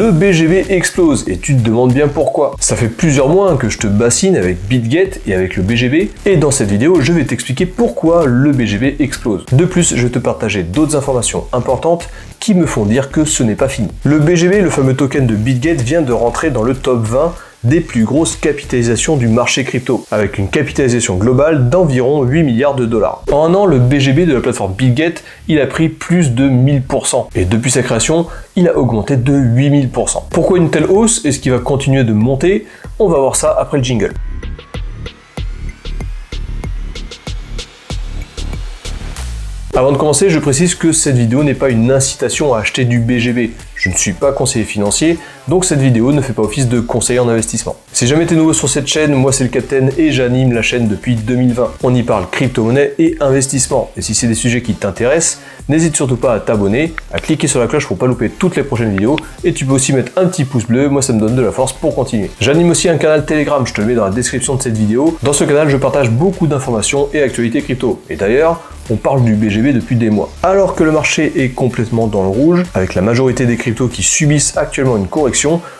Le BGB explose et tu te demandes bien pourquoi. Ça fait plusieurs mois que je te bassine avec BitGet et avec le BGB et dans cette vidéo je vais t'expliquer pourquoi le BGB explose. De plus, je vais te partager d'autres informations importantes qui me font dire que ce n'est pas fini. Le BGB, le fameux token de BitGet, vient de rentrer dans le top 20 des plus grosses capitalisations du marché crypto, avec une capitalisation globale d'environ 8 milliards de dollars. En un an, le BGB de la plateforme BitGet, il a pris plus de 1000%, et depuis sa création, il a augmenté de 8000%. Pourquoi une telle hausse? Est-ce qu'il va continuer de monter? On va voir ça après le jingle. Avant de commencer, je précise que cette vidéo n'est pas une incitation à acheter du BGB. Je ne suis pas conseiller financier, donc cette vidéo ne fait pas office de conseiller en investissement. Si jamais tu es nouveau sur cette chaîne, moi c'est le Captain et j'anime la chaîne depuis 2020. On y parle crypto-monnaie et investissement. Et si c'est des sujets qui t'intéressent, n'hésite surtout pas à t'abonner, à cliquer sur la cloche pour pas louper toutes les prochaines vidéos. Et tu peux aussi mettre un petit pouce bleu, moi ça me donne de la force pour continuer. J'anime aussi un canal Telegram, je te le mets dans la description de cette vidéo. Dans ce canal, je partage beaucoup d'informations et actualités crypto. Et d'ailleurs, on parle du BGB depuis des mois. Alors que le marché est complètement dans le rouge, avec la majorité des cryptos qui subissent actuellement une correction,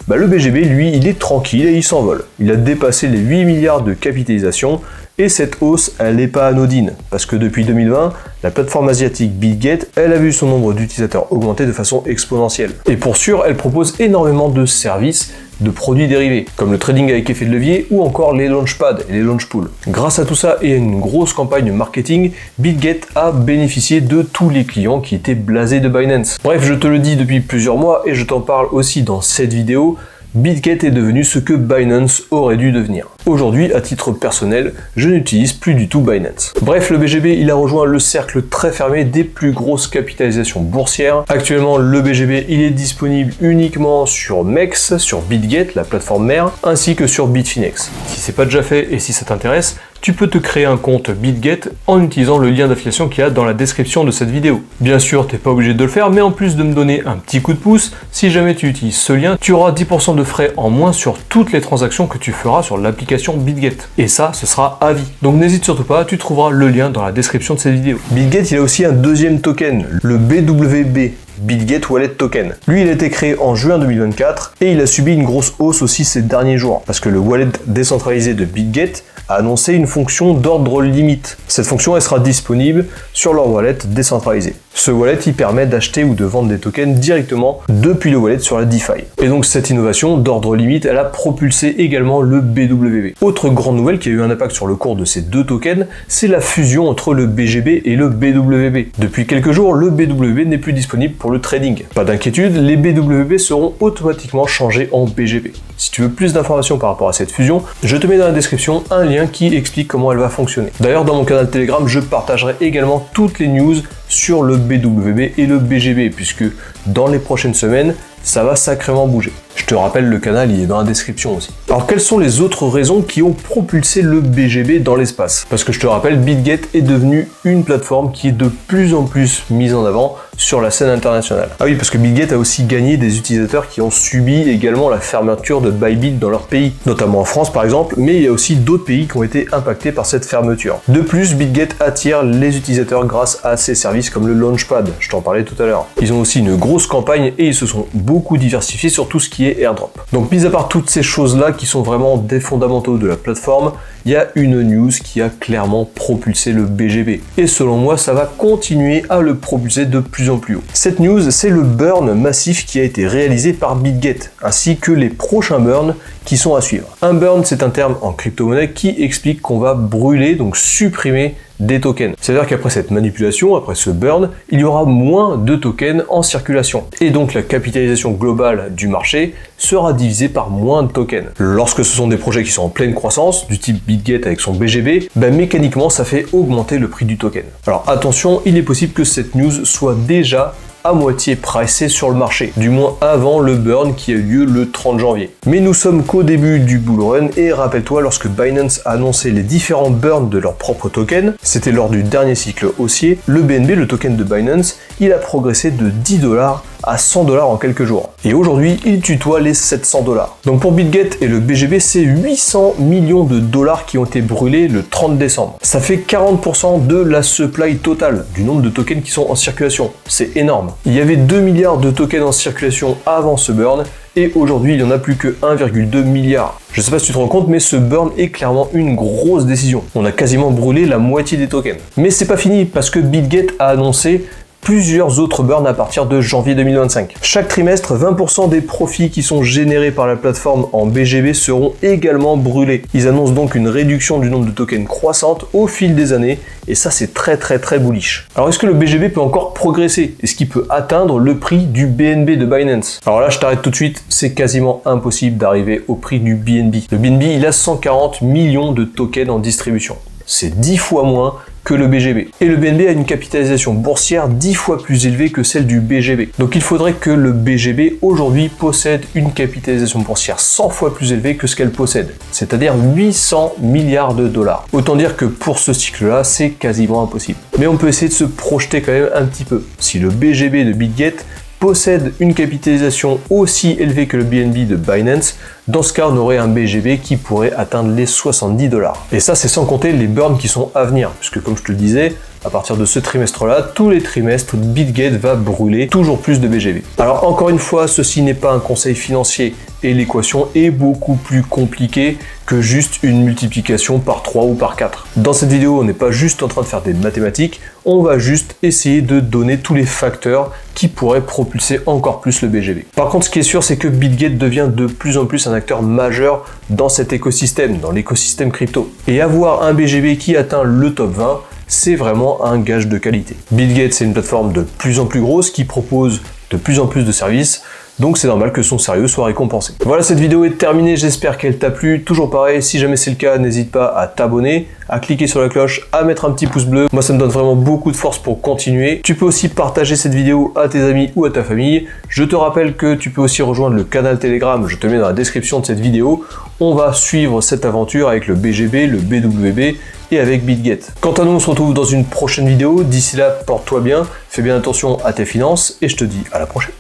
le BGB, lui, il est tranquille et il s'envole. Il a dépassé les 8 milliards de capitalisation et cette hausse, elle n'est pas anodine, parce que depuis 2020, la plateforme asiatique BitGet, elle a vu son nombre d'utilisateurs augmenter de façon exponentielle. Et pour sûr, elle propose énormément de services, de produits dérivés, comme le trading avec effet de levier ou encore les launchpads et les launchpools. Grâce à tout ça et à une grosse campagne marketing, BitGet a bénéficié de tous les clients qui étaient blasés de Binance. Bref, je te le dis depuis plusieurs mois et je t'en parle aussi dans cette vidéo, BitGet est devenu ce que Binance aurait dû devenir. Aujourd'hui, à titre personnel, je n'utilise plus du tout Binance. Bref, le BGB, il a rejoint le cercle très fermé des plus grosses capitalisations boursières. Actuellement, le BGB, il est disponible uniquement sur MEX, sur BitGet, la plateforme mère, ainsi que sur Bitfinex. Si c'est pas déjà fait et si ça t'intéresse, tu peux te créer un compte BitGet en utilisant le lien d'affiliation qu'il y a dans la description de cette vidéo. Bien sûr, t'es pas obligé de le faire, mais en plus de me donner un petit coup de pouce, si jamais tu utilises ce lien, tu auras 10% de frais en moins sur toutes les transactions que tu feras sur l'application BitGet. Et ça, ce sera à vie. Donc n'hésite surtout pas, tu trouveras le lien dans la description de cette vidéo. BitGet, il a aussi un deuxième token, le BWB. BitGet Wallet Token. Lui, il a été créé en juin 2024 et il a subi une grosse hausse aussi ces derniers jours parce que le wallet décentralisé de BitGet a annoncé une fonction d'ordre limite. Cette fonction, elle sera disponible sur leur wallet décentralisé. Ce wallet, il permet d'acheter ou de vendre des tokens directement depuis le wallet sur la DeFi. Et donc cette innovation d'ordre limite, elle a propulsé également le BWB. Autre grande nouvelle qui a eu un impact sur le cours de ces deux tokens, c'est la fusion entre le BGB et le BWB. Depuis quelques jours, le BWB n'est plus disponible pour le trading. Pas d'inquiétude, les BWB seront automatiquement changés en BGB. Si tu veux plus d'informations par rapport à cette fusion, je te mets dans la description un lien qui explique comment elle va fonctionner. D'ailleurs, dans mon canal Telegram, je partagerai également toutes les news sur le BWB et le BGB, puisque dans les prochaines semaines, ça va sacrément bouger. Je te rappelle, le canal, il est dans la description aussi. Alors, quelles sont les autres raisons qui ont propulsé le BGB dans l'espace? Parce que je te rappelle, BitGet est devenu une plateforme qui est de plus en plus mise en avant sur la scène internationale. Ah oui, parce que BitGet a aussi gagné des utilisateurs qui ont subi également la fermeture de Bybit dans leur pays, notamment en France par exemple, mais il y a aussi d'autres pays qui ont été impactés par cette fermeture. De plus, BitGet attire les utilisateurs grâce à ses services comme le Launchpad, je t'en parlais tout à l'heure. Ils ont aussi une grosse campagne et ils se sont beaucoup diversifiés sur tout ce qui est airdrop. Donc, mis à part toutes ces choses-là qui sont vraiment des fondamentaux de la plateforme, il y a une news qui a clairement propulsé le BGB. Et selon moi, ça va continuer à le propulser de plus en plus haut. Cette news, c'est le burn massif qui a été réalisé par BitGet, ainsi que les prochains burns qui sont à suivre. Un burn, c'est un terme en crypto-monnaie qui explique qu'on va brûler, donc supprimer des tokens. C'est-à-dire qu'après cette manipulation, après ce burn, il y aura moins de tokens en circulation. Et donc la capitalisation globale du marché sera divisée par moins de tokens. Lorsque ce sont des projets qui sont en pleine croissance, du type BitGet avec son BGB, mécaniquement ça fait augmenter le prix du token. Alors attention, il est possible que cette news soit déjà à moitié pricé sur le marché, du moins avant le burn qui a eu lieu le 30 janvier. Mais nous sommes qu'au début du bull run et rappelle-toi, lorsque Binance a annoncé les différents burns de leurs propres tokens, c'était lors du dernier cycle haussier, le BNB, le token de Binance, il a progressé de 10 $ à 100 $ en quelques jours. Et aujourd'hui, il tutoie les 700 $. Donc pour BitGet et le BGB, c'est 800 millions de dollars qui ont été brûlés le 30 décembre. Ça fait 40% de la supply totale, du nombre de tokens qui sont en circulation. C'est énorme. Il y avait 2 milliards de tokens en circulation avant ce burn, et aujourd'hui il n'y en a plus que 1,2 milliard. Je sais pas si tu te rends compte, mais ce burn est clairement une grosse décision. On a quasiment brûlé la moitié des tokens. Mais c'est pas fini, parce que BitGet a annoncé plusieurs autres burns à partir de janvier 2025. Chaque trimestre, 20% des profits qui sont générés par la plateforme en BGB seront également brûlés. Ils annoncent donc une réduction du nombre de tokens croissante au fil des années, et ça c'est très bullish. Alors est-ce que le BGB peut encore progresser? Est-ce qu'il peut atteindre le prix du BNB de Binance? Alors là je t'arrête tout de suite, c'est quasiment impossible d'arriver au prix du BNB. Le BNB il a 140 millions de tokens en distribution. C'est 10 fois moins que le BGB. Et le BNB a une capitalisation boursière 10 fois plus élevée que celle du BGB. Donc il faudrait que le BGB aujourd'hui possède une capitalisation boursière 100 fois plus élevée que ce qu'elle possède, c'est-à-dire 800 milliards de dollars. Autant dire que pour ce cycle-là, c'est quasiment impossible. Mais on peut essayer de se projeter quand même un petit peu. Si le BGB de BitGet possède une capitalisation aussi élevée que le BNB de Binance, dans ce cas on aurait un BGB qui pourrait atteindre les 70 $. Et ça c'est sans compter les burns qui sont à venir, puisque comme je te le disais, à partir de ce trimestre-là, tous les trimestres, BitGet va brûler toujours plus de BGB. Alors encore une fois, ceci n'est pas un conseil financier et l'équation est beaucoup plus compliquée que juste une multiplication par 3 ou par 4. Dans cette vidéo, on n'est pas juste en train de faire des mathématiques, on va juste essayer de donner tous les facteurs qui pourraient propulser encore plus le BGB. Par contre, ce qui est sûr, c'est que BitGet devient de plus en plus un acteur majeur dans cet écosystème, dans l'écosystème crypto. Et avoir un BGB qui atteint le top 20, c'est vraiment un gage de qualité. BitGet, c'est une plateforme de plus en plus grosse qui propose de plus en plus de services, donc c'est normal que son sérieux soit récompensé. Voilà, cette vidéo est terminée, j'espère qu'elle t'a plu. Toujours pareil, si jamais c'est le cas, n'hésite pas à t'abonner, à cliquer sur la cloche, à mettre un petit pouce bleu. Moi, ça me donne vraiment beaucoup de force pour continuer. Tu peux aussi partager cette vidéo à tes amis ou à ta famille. Je te rappelle que tu peux aussi rejoindre le canal Telegram, je te le mets dans la description de cette vidéo. On va suivre cette aventure avec le BGB, le BWB et avec BitGet. Quant à nous, on se retrouve dans une prochaine vidéo. D'ici là, porte-toi bien, fais bien attention à tes finances et je te dis à la prochaine.